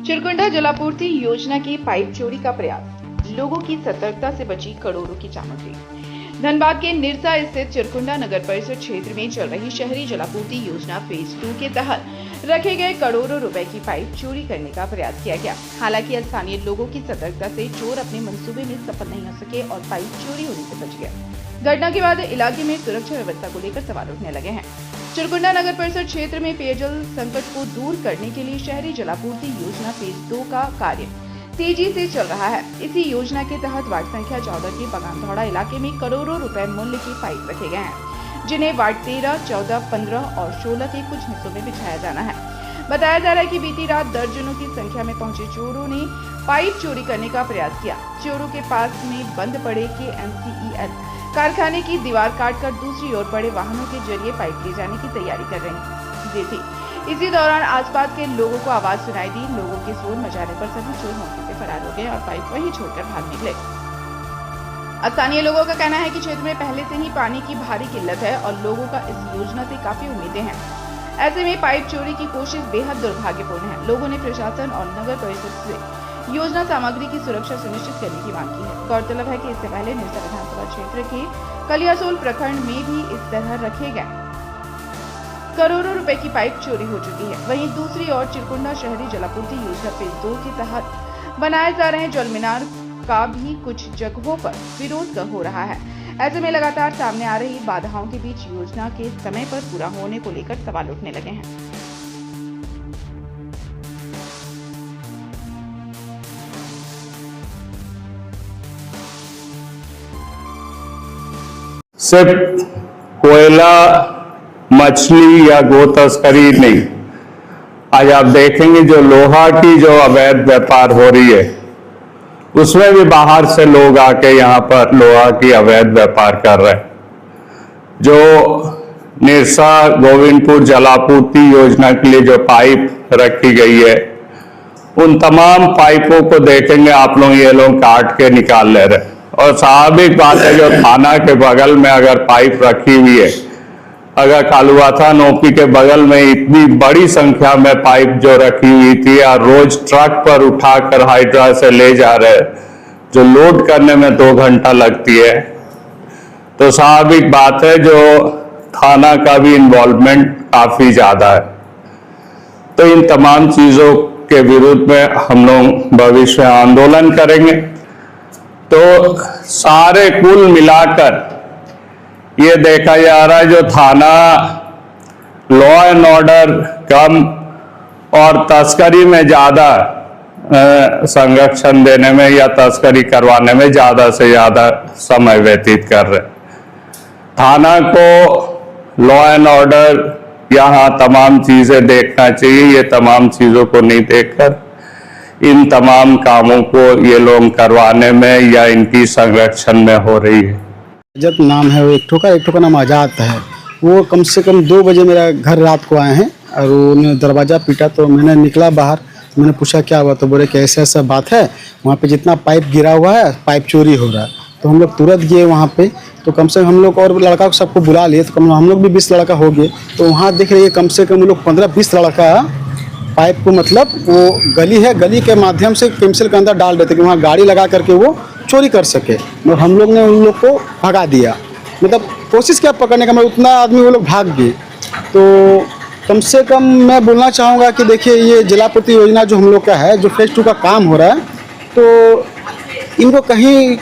चिरकुंडा जलापूर्ति योजना की पाइप चोरी का प्रयास, लोगों की सतर्कता से बची करोड़ों की सामग्री। धनबाद के निरसा स्थित चिरकुंडा नगर परिषद क्षेत्र में चल रही शहरी जलापूर्ति योजना फेज 2 के तहत रखे गए करोड़ों रुपए की पाइप चोरी करने का प्रयास किया गया। हालांकि स्थानीय लोगों की सतर्कता से चोर अपने मंसूबे में सफल नहीं हो सके और पाइप चोरी होने से बच गया। घटना के बाद इलाके में सुरक्षा व्यवस्था को लेकर सवाल उठने लगे हैं। चिरकुंडा नगर परिषद क्षेत्र में पेयजल संकट को दूर करने के लिए शहरी जलापूर्ति योजना फेज 2 का कार्य तेजी से चल रहा है। इसी योजना के तहत वार्ड संख्या 14 के बगानधौड़ा इलाके में करोड़ों रुपए मूल्य की पाइप रखे गए हैं, जिन्हें वार्ड 13, 14, 15 और 16 के कुछ हिस्सों में बिछाया जाना है। बताया जा रहा है कि बीती रात दर्जनों की संख्या में पहुंचे चोरों ने पाइप चोरी करने का प्रयास किया। चोरों के पास में बंद पड़े KMCEL कारखाने की दीवार काटकर दूसरी ओर पड़े वाहनों के जरिए पाइप ले जाने की तैयारी कर रही थी। इसी दौरान आसपास के लोगों को आवाज सुनाई दी। लोगों के शोर मचाने पर सभी चोर मौके से फरार हो गए और पाइप वहीं छोड़कर भाग निकले। स्थानीय लोगों का कहना है कि क्षेत्र में पहले से ही पानी की भारी किल्लत है और लोगों का इस योजना से काफी उम्मीदें हैं। ऐसे में पाइप चोरी की कोशिश बेहद दुर्भाग्यपूर्ण है। लोगों ने प्रशासन और नगर परिषद से योजना सामग्री की सुरक्षा सुनिश्चित करने की मांग की है। गौरतलब है कि इससे पहले निरसा विधानसभा क्षेत्र के कलियासोल प्रखंड में भी इस तरह रखे गए करोड़ों रुपए की पाइप चोरी हो चुकी है। वहीं दूसरी ओर चिरकुंडा शहरी जलापूर्ति योजना फेज 2 के तहत बनाए जा रहे जल मीनार का भी कुछ जगहों पर विरोध हो रहा है। ऐसे में लगातार सामने आ रही बाधाओं के बीच योजना के समय पर पूरा होने को लेकर सवाल उठने लगे हैं। सिर्फ कोयला, मछली या गो तस्करी नहीं, आज आप देखेंगे जो लोहा की जो अवैध व्यापार हो रही है, उसमें भी बाहर से लोग आके यहाँ पर लोहा की अवैध व्यापार कर रहे हैं। जो निरसा गोविंदपुर जलापूर्ति योजना के लिए जो पाइप रखी गई है, उन तमाम पाइपों को देखेंगे आप लोग, ये लोग काट के निकाल ले रहे हैं। और स्वाभाविक बात है, जो थाना के बगल में अगर पाइप रखी हुई है, अगर कालुवाथा नोपी के बगल में इतनी बड़ी संख्या में पाइप जो रखी हुई थी और रोज ट्रक पर उठाकर हाइड्रा से ले जा रहे, जो लोड करने में 2 घंटा लगती है, तो स्वाभाविक बात है जो थाना का भी इन्वॉल्वमेंट काफी ज्यादा है। तो इन तमाम चीजों के विरुद्ध में हम लोग भविष्य में आंदोलन करेंगे। तो सारे कुल मिलाकर ये देखा जा रहा है, जो थाना लॉ एंड ऑर्डर कम और तस्करी में ज्यादा संरक्षण देने में या तस्करी करवाने में ज्यादा से ज्यादा समय व्यतीत कर रहे। थाना को लॉ एंड ऑर्डर, यहाँ तमाम चीजें देखना चाहिए। ये तमाम चीजों को नहीं देखकर इन तमाम कामों को ये लोग करवाने में या इनकी संरक्षण में हो रही है। जब नाम है वो एक ठो का नाम आजाद है। वो कम से कम 2 बजे मेरा घर रात को आए हैं और उन्होंने दरवाज़ा पीटा, तो मैंने निकला बाहर। मैंने पूछा क्या हुआ, तो बोले कि ऐसा ऐसा बात है, वहाँ पे जितना पाइप गिरा हुआ है, पाइप चोरी हो रहा है। तो हम लोग तुरंत गए वहाँ पे। तो कम से कम हम लोग और लड़का को सबको बुला लिए, तो हम लोग भी 20 लड़का हो गए। तो वहाँ देख रहे कम से कम लोग 15-20 लड़का पाइप को, मतलब वो गली है, गली के माध्यम से केमिकल के अंदर डाल देते कि वहाँ गाड़ी लगा करके वो चोरी कर सके। और हम लोग ने उन लोग को भगा दिया, मतलब कोशिश किया पकड़ने का, मतलब उतना आदमी वो लोग भाग गए। तो कम से कम मैं बोलना चाहूँगा कि देखिए, ये जलापूर्ति योजना जो हम लोग का है, जो फेज 2 का काम हो रहा है, तो इनको कहीं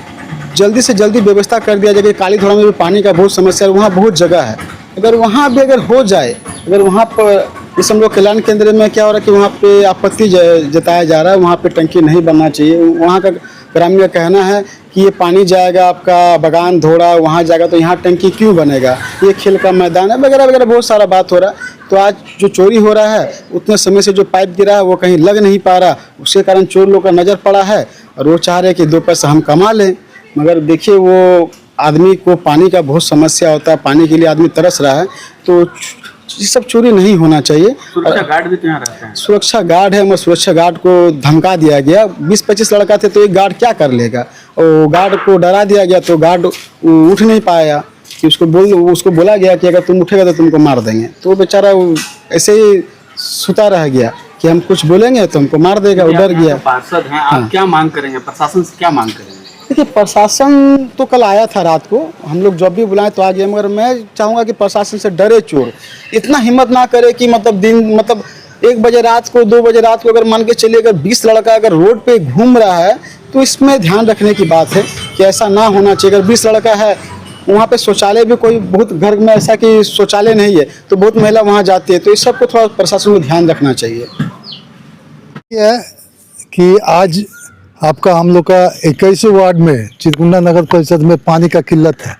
जल्दी से जल्दी व्यवस्था कर दिया जाए कि कालीधोड़ा में भी पानी का बहुत समस्या है, वहाँ बहुत जगह है। अगर वहाँ भी अगर हो जाए, अगर वहाँ पर इस हम लोग कल्याण केंद्र में क्या हो रहा है कि वहाँ पे आपत्ति जताया जा रहा है, वहाँ पे टंकी नहीं बनना चाहिए। वहाँ का ग्रामीण का कहना है कि ये पानी जाएगा आपका बगान धोड़ा, वहाँ जाएगा, तो यहाँ टंकी क्यों बनेगा, ये खेल का मैदान है, वगैरह वगैरह बहुत सारा बात हो रहा है। तो आज जो चोरी हो रहा है, उतने समय से जो पाइप गिरा है वो कहीं लग नहीं पा रहा, उसके कारण चोर लोग का नज़र पड़ा है और वो चाह रहे कि 2 पैसा हम कमा लें। मगर देखिए, वो आदमी को पानी का बहुत समस्या होता है, पानी के लिए आदमी तरस रहा है। तो ये सब चोरी नहीं होना चाहिए। सुरक्षा गार्ड भी तो यहाँ रहते हैं। सुरक्षा गार्ड है, मगर सुरक्षा गार्ड को धमका दिया गया। 20-25 लड़का थे, तो एक गार्ड क्या कर लेगा, और गार्ड को डरा दिया गया, तो गार्ड उठ नहीं पाया। कि उसको बोला गया कि अगर तुम उठेगा तो तुमको मार देंगे, तो बेचारा ऐसे ही सुता रह गया। कि हम कुछ बोलेंगे तो हमको मार देगा, वो डर आप गया। पार्षद हैं, आप हाँ। क्या मांग करेंगे, प्रशासन से क्या मांग करेंगे? देखिए प्रशासन तो कल आया था रात को, हम लोग जब भी बुलाएं तो आ गए, मगर मैं चाहूँगा कि प्रशासन से डरे चोर इतना हिम्मत ना करे कि मतलब 1 बजे रात को 2 बजे रात को अगर मान के चलिए अगर 20 लड़का अगर रोड पे घूम रहा है तो इसमें ध्यान रखने की बात है कि ऐसा ना होना चाहिए। अगर 20 लड़का है वहाँ पे शौचालय भी कोई बहुत घर में ऐसा कि शौचालय नहीं है तो बहुत महिला वहाँ जाती है, तो इस सब को थोड़ा प्रशासन को ध्यान रखना चाहिए। ये है कि आज आपका हम लोग का 21वें वार्ड में चिरकुंडा नगर परिषद में पानी का किल्लत है।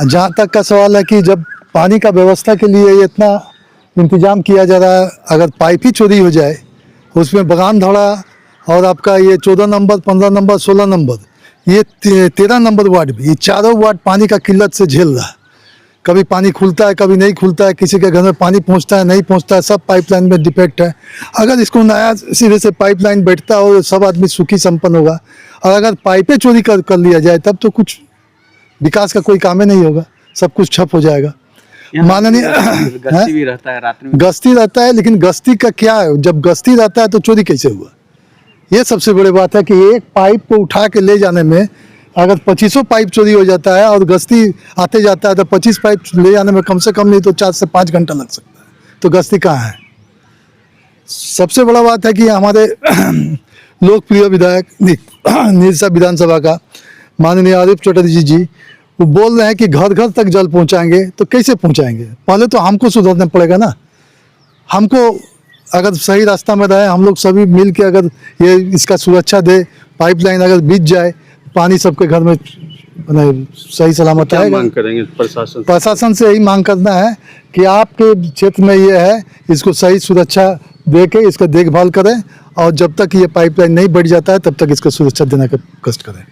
जहाँ तक का सवाल है कि जब पानी का व्यवस्था के लिए ये इतना इंतजाम किया जा रहा है, अगर पाइप ही चोरी हो जाए, उसमें बगान धड़ा और आपका ये 14 नंबर 15 नंबर 16 नंबर ये 13 नंबर वार्ड भी, ये चारों वार्ड पानी का किल्लत से झेल रहा है। कभी पानी खुलता है, कभी नहीं खुलता है, किसी के घर में पानी पहुंचता है, नहीं पहुंचता है, सब पाइपलाइन में डिफेक्ट है। अगर इसको नया सिरे से पाइपलाइन बैठता हो, सब आदमी सुखी संपन्न होगा। और अगर पाइपें चोरी कर लिया जाए तब तो कुछ विकास का कोई काम ही नहीं होगा, सब कुछ ठप हो जाएगा। माननीय गश्ती भी रहता है रात में, गश्ती रहता है, लेकिन गश्ती का क्या है, जब गश्ती रहता है तो चोरी कैसे हुआ? ये सबसे बड़ी बात है कि एक पाइप को उठा के ले जाने में अगर 2500 पाइप चोरी हो जाता है और गश्ती आते जाता है तो 25 पाइप ले जाने में कम से कम नहीं तो 4 से 5 घंटा लग सकता है, तो गश्ती कहाँ है? सबसे बड़ा बात है कि हमारे लोकप्रिय विधायक निरसा विधानसभा का माननीय आरिफ चौधरी जी वो बोल रहे हैं कि घर घर तक जल पहुंचाएंगे, तो कैसे पहुंचाएंगे? पहले तो हमको सुधरना पड़ेगा ना। हमको अगर सही रास्ता में रहे, हम लोग सभी मिल के अगर ये इसका सुरक्षा दे, पाइपलाइन अगर बीत जाए, पानी सबके घर में सही सलामत क्या आएगा। मांग करेंगे प्रशासन? प्रशासन से यही मांग करना है कि आपके क्षेत्र में ये है, इसको सही सुरक्षा दे के इसका देखभाल करें और जब तक ये पाइपलाइन नहीं बढ़ जाता है तब तक इसको सुरक्षा देने का कष्ट करें।